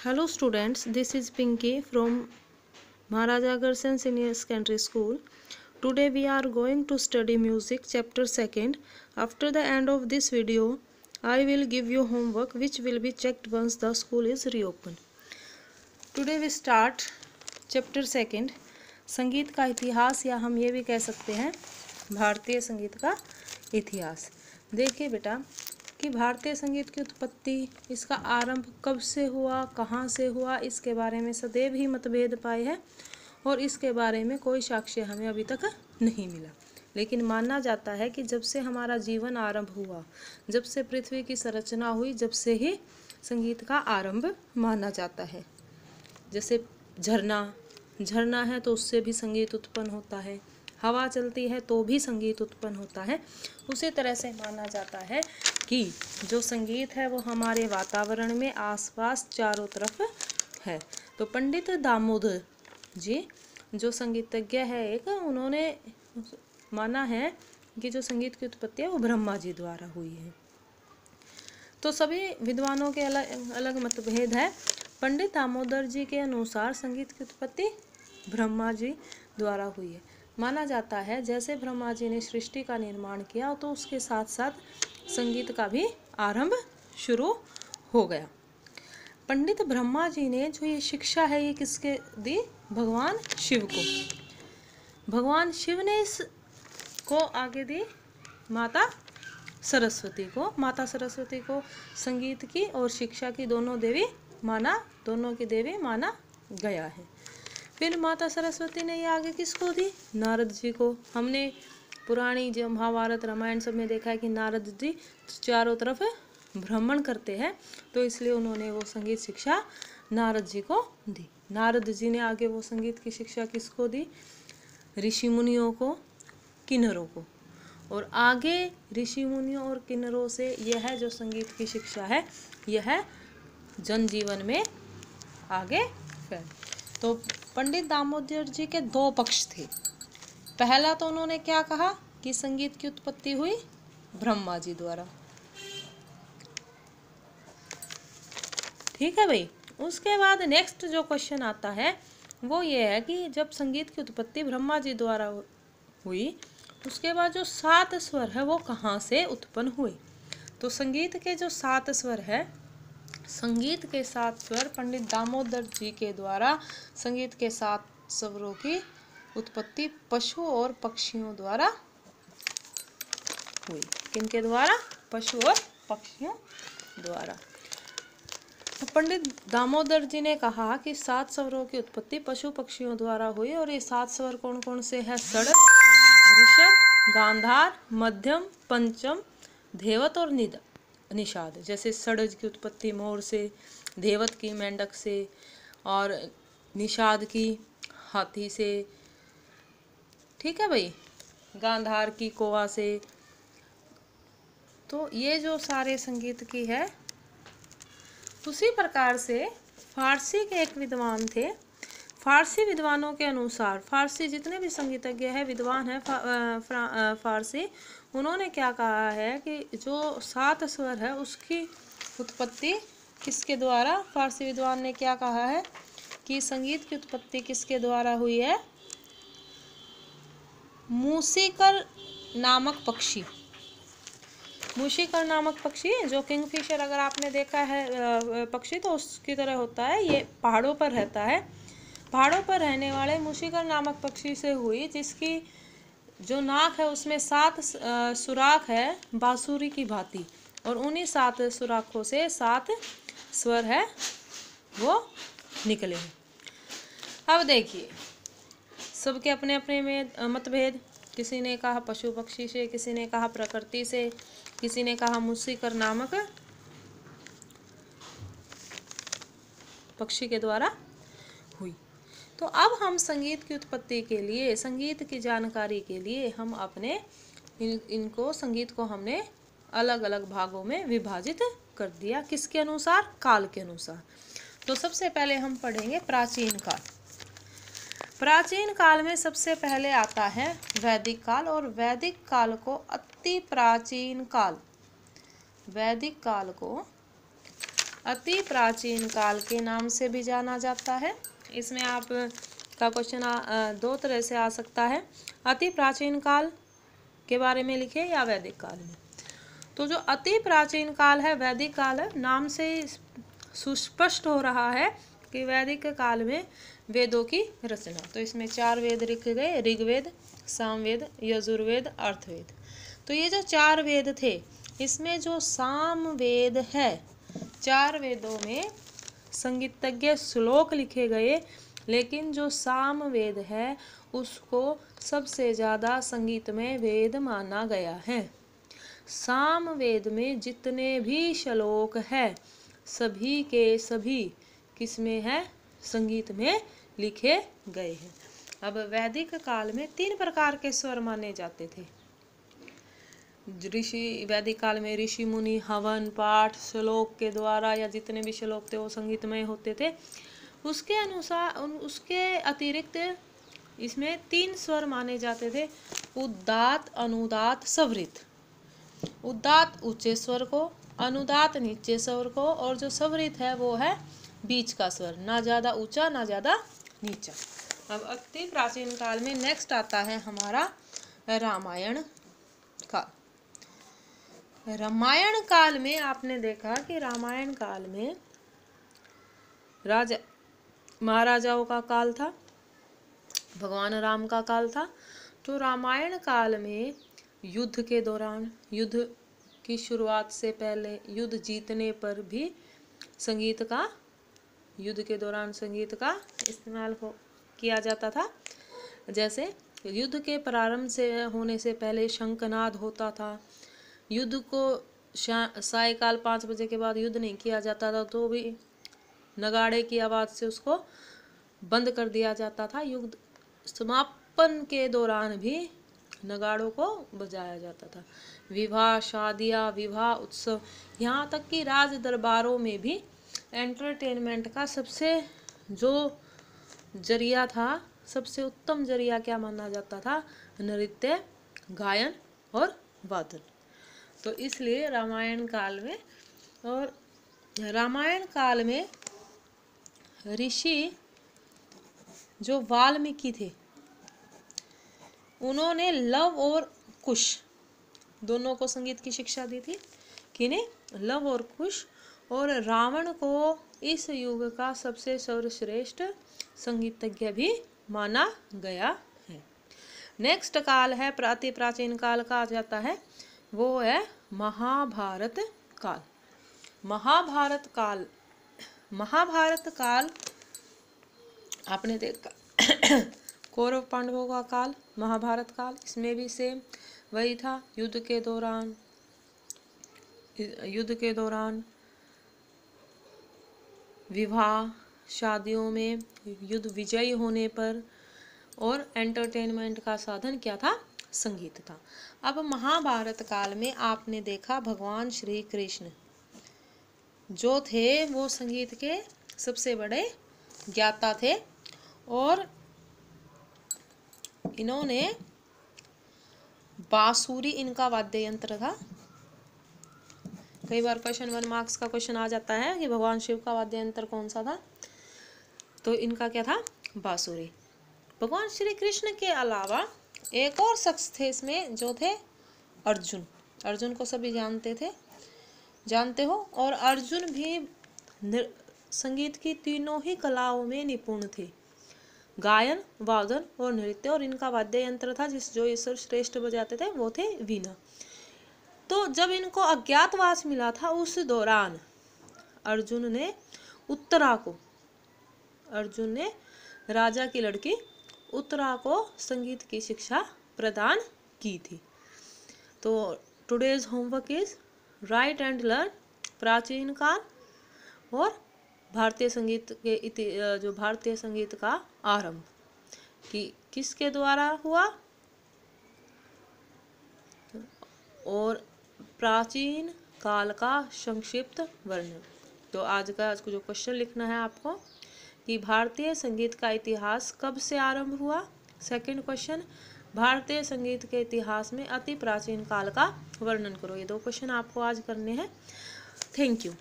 Hello students, this is Pinky from Maharaja Agrawal Senior Secondary School. Today we are going to study music chapter 2nd. After the end of this video, I will give you homework which will be checked once the school is reopened. Today we start chapter 2nd. संगीत का इतिहास, या हम ये भी कह सकते हैं भारतीय संगीत का इतिहास। देखिए बेटा कि भारतीय संगीत की उत्पत्ति, इसका आरंभ कब से हुआ, कहाँ से हुआ, इसके बारे में सदैव ही मतभेद पाए हैं और इसके बारे में कोई साक्ष्य हमें अभी तक नहीं मिला। लेकिन माना जाता है कि जब से हमारा जीवन आरंभ हुआ, जब से पृथ्वी की संरचना हुई, जब से ही संगीत का आरंभ माना जाता है। जैसे झरना है तो उससे भी संगीत उत्पन्न होता है, हवा चलती है तो भी संगीत उत्पन्न होता है। उसी तरह से माना जाता है कि जो संगीत है वो हमारे वातावरण में आसपास चारों तरफ है। तो पंडित दामोदर जी जो संगीतज्ञ है एक, उन्होंने माना है कि जो संगीत की उत्पत्ति है वो ब्रह्मा जी द्वारा हुई है। तो सभी विद्वानों के अलग अलग मतभेद है। पंडित दामोदर जी के अनुसार संगीत की उत्पत्ति ब्रह्मा जी द्वारा हुई है। माना जाता है जैसे ब्रह्मा जी ने सृष्टि का निर्माण किया तो उसके साथ साथ संगीत का भी आरंभ शुरू हो गया। पंडित ब्रह्मा जी ने जो ये शिक्षा है ये किसके दी? भगवान शिव को। भगवान शिव ने इसको आगे दी माता सरस्वती को। माता सरस्वती को संगीत की और शिक्षा की दोनों की देवी माना गया है। फिर माता सरस्वती ने ये आगे किसको दी? नारद जी को। हमने पुरानी जो महाभारत रामायण सब में देखा है कि नारद जी चारों तरफ भ्रमण करते हैं, तो इसलिए उन्होंने वो संगीत शिक्षा नारद जी को दी। नारद जी ने आगे वो संगीत की शिक्षा किसको दी? ऋषि मुनियों को, किन्नरों को। और आगे ऋषि मुनियों और किन्नरों से यह जो संगीत की शिक्षा है यह जनजीवन में आगे फैल। तो पंडित दामोदर जी के दो पक्ष थे। पहला तो उन्होंने क्या कहा कि संगीत की उत्पत्ति हुई ब्रह्मा जी द्वारा। ठीक है भाई। उसके बाद नेक्स्ट जो क्वेश्चन आता है वो ये है कि जब संगीत की उत्पत्ति ब्रह्मा जी द्वारा हुई, उसके बाद जो 7 स्वर है वो कहाँ से उत्पन्न हुए? तो संगीत के जो 7 स्वर है, संगीत के 7 स्वर पंडित दामोदर जी के द्वारा संगीत के 7 स्वरों की उत्पत्ति पशु और पक्षियों द्वारा हुई। किनके द्वारा? पशु और पक्षियों द्वारा। तो पंडित दामोदर जी ने कहा कि 7 स्वरों की उत्पत्ति पशु पक्षियों द्वारा हुई और ये 7 स्वर कौन कौन से हैं? षड, ऋषभ, गांधार, मध्यम, पंचम, धेवत और निषाद। जैसे षडज की उत्पत्ति मोर से, धेवत की मेंढक से और निषाद की हाथी से। ठीक है भाई। गांधार की कौवा से। तो ये जो सारे संगीत की है। उसी प्रकार से फारसी के एक विद्वान थे। फारसी विद्वानों के अनुसार, फारसी जितने भी संगीतज्ञ है, विद्वान है फारसी, उन्होंने क्या कहा है कि जो 7 स्वर है उसकी उत्पत्ति किसके द्वारा? फारसी विद्वान ने क्या कहा है कि संगीत की उत्पत्ति किसके द्वारा हुई है? मूषिकर नामक पक्षी। मूषिकर नामक पक्षी जो किंगफिशर, अगर आपने देखा है पक्षी, तो उसकी तरह होता है। ये पहाड़ों पर रहता है। पहाड़ों पर रहने वाले मूषिकर नामक पक्षी से हुई, जिसकी जो नाक है उसमें 7 सुराख है बांसुरी की भांति, और उन्हीं 7 सुराखों से 7 स्वर है वो निकले। अब देखिए सबके अपने अपने में मतभेद। किसी ने कहा पशु पक्षी से, किसी ने कहा प्रकृति से, किसी ने कहा मूषिकर नामक पक्षी के द्वारा हुई। तो अब हम संगीत की उत्पत्ति के लिए, संगीत की जानकारी के लिए हम अपने इनको संगीत को हमने अलग अलग भागों में विभाजित कर दिया। किसके अनुसार? काल के अनुसार। तो सबसे पहले हम पढ़ेंगे प्राचीन काल। प्राचीन काल में सबसे पहले आता है वैदिक काल, और वैदिक काल को अति प्राचीन काल, वैदिक काल को अति प्राचीन काल के नाम से भी जाना जाता है। इसमें आप का क्वेश्चन दो तरह से आ सकता है, अति प्राचीन काल के बारे में लिखे या वैदिक काल में। तो जो अति प्राचीन काल है वैदिक काल है, नाम से सुस्पष्ट हो रहा है कि वैदिक काल में वेदों की रचना। तो इसमें 4 वेद लिखे गए, ऋग्वेद, सामवेद, यजुर्वेद, अर्थवेद। तो ये जो 4 वेद थे, इसमें जो सामवेद है, 4 वेदों में संगीतज्ञ श्लोक लिखे गए, लेकिन जो सामवेद है उसको सबसे ज़्यादा संगीतमय वेद माना गया है। सामवेद में जितने भी श्लोक है सभी के सभी किसमें है, संगीत में लिखे गए हैं। अब वैदिक काल में 3 प्रकार के स्वर माने जाते थे। ऋषि, वैदिक काल में ऋषि मुनि हवन पाठ श्लोक के द्वारा या जितने भी श्लोक थे वो संगीतमय होते थे। उसके अनुसार उसके अतिरिक्त इसमें 3 स्वर माने जाते थे, उदात्त, अनुदात्त, सवरित। उदात्त ऊंचे स्वर को, अनुदात्त नीचे स्वर को, और जो सवरित है वो है बीच का स्वर, ना ज़्यादा ऊंचा ना ज़्यादा नीचा। अब अति प्राचीन काल में नेक्स्ट आता है हमारा रामायण काल। रामायण काल में आपने देखा कि रामायण काल में राजा महाराजाओं का काल था, भगवान राम का काल था। तो रामायण काल में युद्ध के दौरान, युद्ध की शुरुआत से पहले, युद्ध जीतने पर भी संगीत का, युद्ध के दौरान संगीत का इस्तेमाल किया जाता था। जैसे युद्ध के प्रारंभ से होने से पहले शंखनाद होता था। युद्ध को सायकाल 5 बजे के बाद युद्ध नहीं किया जाता था, तो भी नगाड़े की आवाज़ से उसको बंद कर दिया जाता था। युद्ध समापन के दौरान भी नगाड़ों को बजाया जाता था। विवाह, शादियाँ, विवाह उत्सव, यहाँ तक कि राज दरबारों में भी एंटरटेनमेंट का सबसे जो जरिया था, सबसे उत्तम जरिया क्या माना जाता था, नृत्य, गायन और वादन। तो इसलिए रामायण काल में, और रामायण काल में ऋषि जो वाल्मीकि थे उन्होंने लव और कुश दोनों को संगीत की शिक्षा दी थी। किन्हें? लव और कुश। और रावण को इस युग का सबसे सर्वश्रेष्ठ संगीतज्ञ भी माना गया है। नेक्स्ट काल है अति प्राचीन काल कहा जाता है, वो है महाभारत काल। महाभारत काल, महाभारत काल आपने देखा कौरव पांडवों का काल, महाभारत काल, इसमें भी सेम वही था। युद्ध के दौरान विवाह, शादियों में, युद्ध विजयी होने पर, और एंटरटेनमेंट का साधन क्या था, संगीत था। अब महाभारत काल में आपने देखा भगवान श्री कृष्ण जो थे वो संगीत के सबसे बड़े ज्ञाता थे, और इन्होंने बांसुरी इनका वाद्य यंत्र था। कई बार क्वेश्चन 1 मार्क्स का क्वेश्चन आ जाता है कि भगवान शिव का वाद्य यंत्र कौन सा था, तो इनका क्या था, बांसुरी। भगवान श्री कृष्ण के अलावा एक और शख्स थे इसमें जो थे अर्जुन। अर्जुन को सभी जानते हो, और अर्जुन भी संगीत की तीनों ही कलाओं में निपुण थे, गायन, वादन और नृत्य। और इनका वाद्य यंत्र था जो ये सर्वश्रेष्ठ बजाते थे वो थे वीणा। तो जब इनको अज्ञातवास मिला था उस दौरान अर्जुन ने राजा की लड़की उत्तरा को संगीत की शिक्षा प्रदान की थी। तो today's homework is right and learn प्राचीन काल और भारतीय संगीत के जो भारतीय संगीत का आरंभ कि किसके द्वारा हुआ, और प्राचीन काल का संक्षिप्त वर्णन। तो आज का जो क्वेश्चन लिखना है आपको कि भारतीय संगीत का इतिहास कब से आरंभ हुआ। सेकंड क्वेश्चन, भारतीय संगीत के इतिहास में अति प्राचीन काल का वर्णन करो। ये 2 क्वेश्चन आपको आज करने हैं। Thank you.